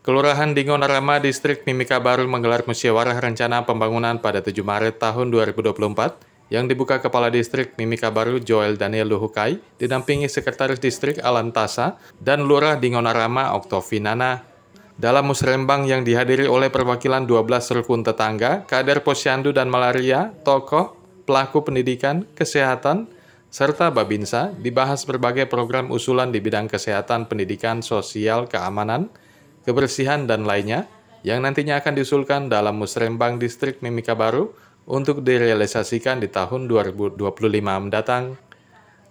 Kelurahan Dingonarama, Distrik Mimika Baru menggelar musyawarah rencana pembangunan pada 7 Maret tahun 2024 yang dibuka Kepala Distrik Mimika Baru Joel Daniel Luhukai, didampingi Sekretaris Distrik Alan Tasa dan Lurah Dingonarama Oktovinana. Dalam musrembang yang dihadiri oleh perwakilan 12 rukun tetangga, kader posyandu dan malaria, tokoh, pelaku pendidikan, kesehatan, serta Babinsa, dibahas berbagai program usulan di bidang kesehatan, pendidikan, sosial, keamanan, kebersihan, dan lainnya yang nantinya akan diusulkan dalam musrembang Distrik Mimika Baru untuk direalisasikan di tahun 2025 mendatang.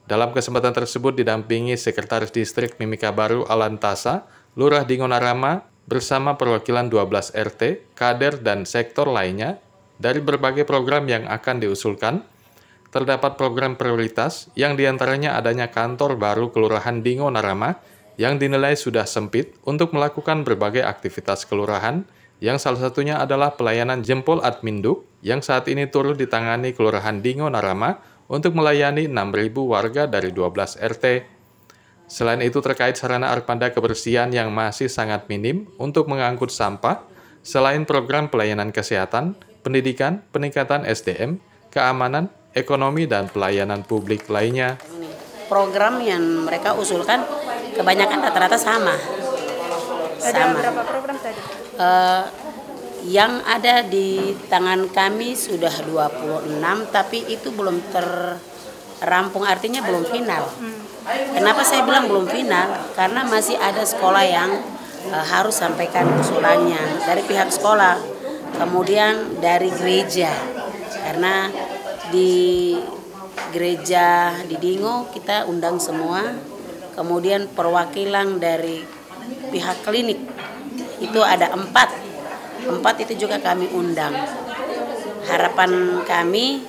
Dalam kesempatan tersebut didampingi Sekretaris Distrik Mimika Baru Alan Tasa, Lurah Dingonarama, bersama perwakilan 12 RT, kader, dan sektor lainnya dari berbagai program yang akan diusulkan. Terdapat program prioritas yang diantaranya adanya kantor baru Kelurahan Dingonarama yang dinilai sudah sempit untuk melakukan berbagai aktivitas kelurahan, yang salah satunya adalah pelayanan jempol adminduk yang saat ini turut ditangani Kelurahan Dingonarama untuk melayani 6.000 warga dari 12 RT. Selain itu terkait sarana armada kebersihan yang masih sangat minim untuk mengangkut sampah, selain program pelayanan kesehatan, pendidikan, peningkatan SDM, keamanan, ekonomi, dan pelayanan publik lainnya. Program yang mereka usulkan kebanyakan rata-rata sama. Ada berapa program tadi? Yang ada di tangan kami sudah 26, tapi itu belum terrampung, artinya belum final. Kenapa saya bilang belum final? Karena masih ada sekolah yang harus sampaikan usulannya dari pihak sekolah, kemudian dari gereja, karena di gereja di Dingo kita undang semua, kemudian perwakilan dari pihak klinik itu ada 4 itu juga kami undang. Harapan kami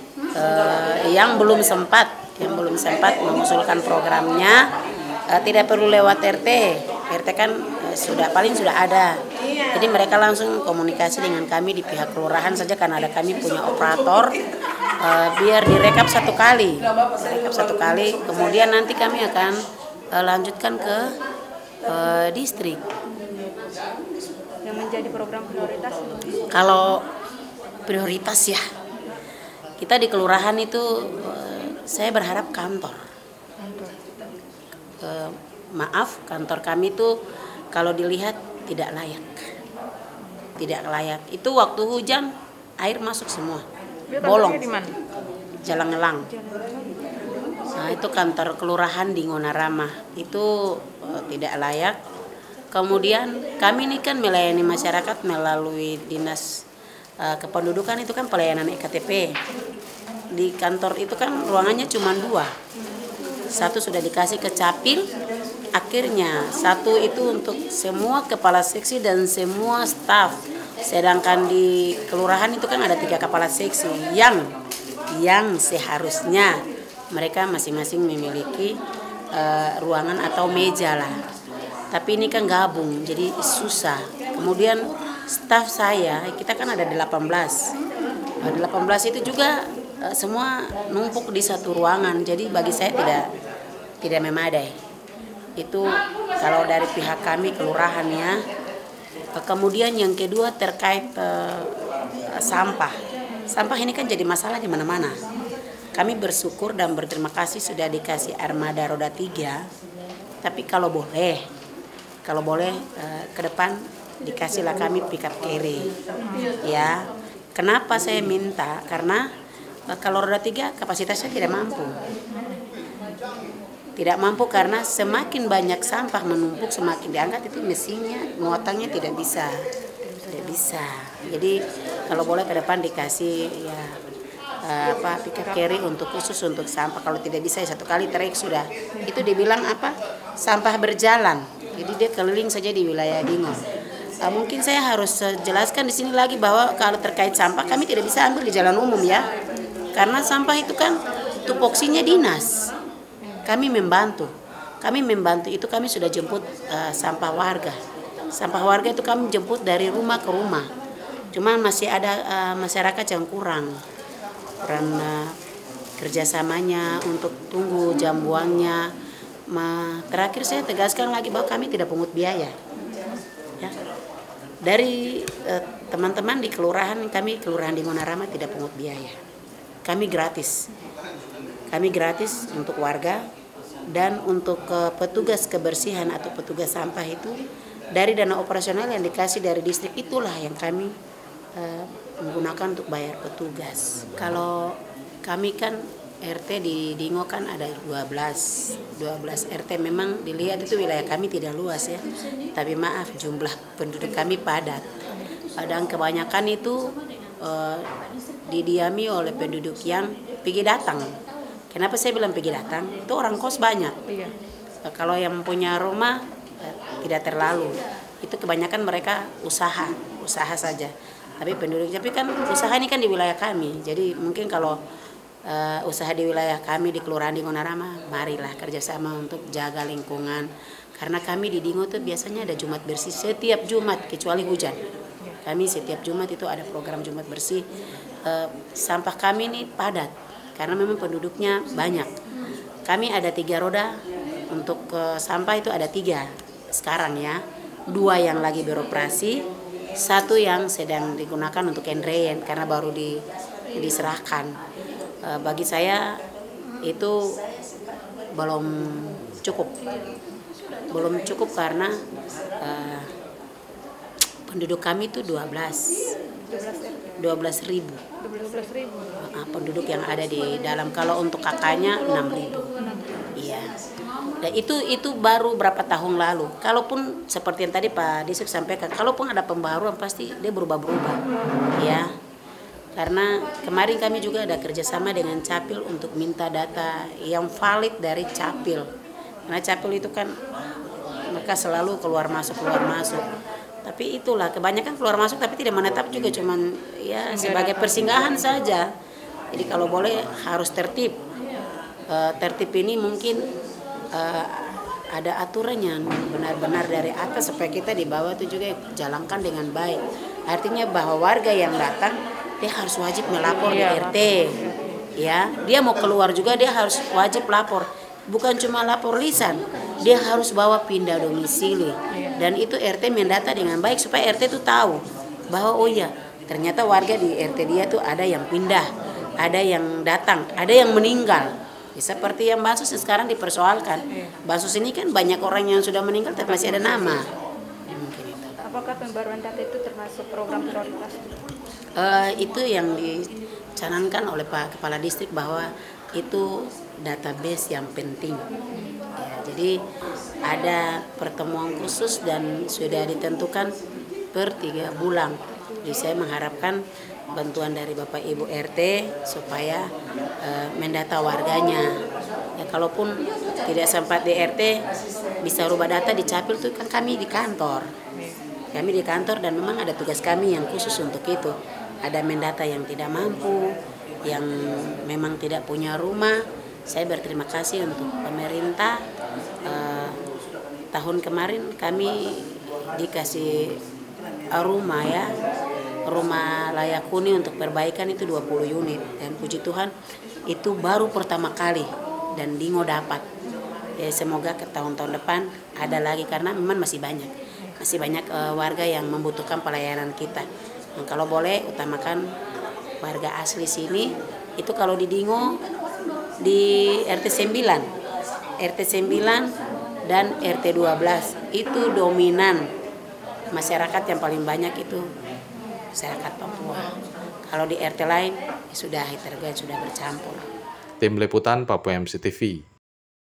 yang belum sempat mengusulkan programnya tidak perlu lewat RT kan paling sudah ada. Jadi mereka langsung komunikasi dengan kami di pihak kelurahan saja, karena ada kami punya operator, biar direkap satu kali, kemudian nanti kami akan lanjutkan ke distrik. Yang menjadi program prioritas? Kalau prioritas ya, kita di kelurahan itu saya berharap kantor. Kantor kami itu kalau dilihat tidak layak. Itu waktu hujan air masuk semua, bolong. Di mana? Jalan Ngelang. Nah, itu kantor kelurahan Dingonarama itu tidak layak. Kemudian kami ini kan melayani masyarakat melalui dinas kependudukan, itu kan pelayanan EKTP. Di kantor itu kan ruangannya cuma 2. Satu sudah dikasih ke Capil, akhirnya satu itu untuk semua kepala seksi dan semua staf. Sedangkan di kelurahan itu kan ada 3 kepala seksi yang seharusnya mereka masing-masing memiliki ruangan atau meja lah. Tapi ini kan gabung, jadi susah. Kemudian staf saya, kita kan ada 18. 18 itu juga semua numpuk di satu ruangan, jadi bagi saya tidak memadai. Itu kalau dari pihak kami kelurahan ya. Kemudian yang kedua terkait sampah. Sampah ini kan jadi masalah di mana-mana. Kami bersyukur dan berterima kasih sudah dikasih armada roda 3. Tapi kalau boleh ke depan dikasihlah kami pickup carry. Ya. Kenapa saya minta? Karena kalau roda 3 kapasitasnya tidak mampu. Tidak mampu karena semakin banyak sampah menumpuk, semakin diangkat itu mesinnya, muatannya tidak bisa. Jadi kalau boleh ke depan dikasih ya pickup carry khusus untuk sampah. Kalau tidak bisa ya 1 kali trek sudah. Itu dibilang sampah berjalan. Jadi dia keliling saja di wilayah Dingo. Mungkin saya harus jelaskan di sini lagi bahwa kalau terkait sampah kami tidak bisa ambil di jalan umum ya. Karena sampah itu kan tupoksinya dinas. Kami membantu itu, kami sudah jemput sampah warga. Sampah warga itu kami jemput dari rumah ke rumah. Cuma masih ada masyarakat yang kurang kerjasamanya untuk tunggu jam buangnya. Terakhir saya tegaskan lagi bahwa kami tidak pungut biaya. Ya. Dari teman-teman di kelurahan, kami kelurahan di Ngonarama tidak pungut biaya. Kami gratis. Kami gratis untuk warga, dan untuk petugas kebersihan atau petugas sampah itu dari dana operasional yang dikasih dari distrik, itulah yang kami menggunakan untuk bayar petugas. Kalau kami kan RT di Dingo kan ada 12 RT. Memang dilihat itu wilayah kami tidak luas ya, tapi maaf jumlah penduduk kami padat. Dan kebanyakan itu didiami oleh penduduk yang pergi datang. Kenapa saya bilang pergi datang? Itu orang kos banyak. Iya. Kalau yang punya rumah tidak terlalu. Itu kebanyakan mereka usaha saja. Tapi kan usaha ini kan di wilayah kami. Jadi mungkin kalau usaha di wilayah kami di Kelurahan di Ngonarama, marilah kerjasama untuk jaga lingkungan. Karena kami di Dingo tuh biasanya ada Jumat bersih setiap Jumat kecuali hujan. Kami setiap Jumat itu ada program Jumat bersih. Sampah kami ini padat karena memang penduduknya banyak. Kami ada 3 roda untuk sampah itu ada 3 sekarang ya. 2 yang lagi beroperasi, 1 yang sedang digunakan untuk endrain karena baru diserahkan. Bagi saya itu belum cukup karena penduduk kami itu 12.000 penduduk yang ada di dalam. Kalau untuk kakaknya 6.000. Iya. Dan itu baru berapa tahun lalu. Kalaupun seperti yang tadi Pak Disuk sampaikan, kalaupun ada pembaruan pasti dia berubah-berubah. Ya. Karena kemarin kami juga ada kerjasama dengan Capil untuk minta data yang valid dari Capil. Karena Capil itu kan mereka selalu keluar masuk. Tapi itulah kebanyakan keluar masuk tapi tidak menetap juga, cuman ya sebagai persinggahan saja. Jadi kalau boleh harus tertib. Tertib ini mungkin ada aturannya benar-benar dari atas supaya kita di bawah itu juga jalankan dengan baik. Artinya bahwa warga yang datang dia harus wajib melapor di RT. Ya, dia mau keluar juga dia harus wajib lapor. Bukan cuma lapor lisan, dia harus bawa pindah domisili. Dan itu RT mendata dengan baik supaya RT itu tahu bahwa oh iya, ternyata warga di RT dia tuh ada yang pindah, ada yang datang, ada yang meninggal. Ya, seperti yang Bansos sekarang dipersoalkan. Bansos ini kan banyak orang yang sudah meninggal tapi masih ada nama. Ya, mungkin itu. Apakah pembaruan data itu termasuk program prioritas? Itu yang dicanangkan oleh Pak Kepala Distrik bahwa itu database yang penting. Ya, jadi ada pertemuan khusus dan sudah ditentukan per 3 bulan. Jadi saya mengharapkan bantuan dari Bapak Ibu RT supaya mendata warganya. Ya, kalaupun tidak sempat di RT bisa rubah data di Capil tuh kan kami di kantor. Kami di kantor dan memang ada tugas kami yang khusus untuk itu. Ada mendata yang tidak mampu, yang memang tidak punya rumah. Saya berterima kasih untuk pemerintah. Tahun kemarin kami dikasih rumah ya, rumah layak huni untuk perbaikan itu 20 unit. Dan puji Tuhan itu baru pertama kali dan Dingo dapat. Semoga ke tahun-tahun depan ada lagi karena memang masih banyak warga yang membutuhkan pelayanan kita. Nah, kalau boleh utamakan warga asli sini. Itu kalau di Dingo di RT 9 dan RT 12 itu dominan masyarakat yang paling banyak itu masyarakat Papua. Kalau di RT lain sudah heterogen, sudah bercampur. Tim Liputan Papua MCTV.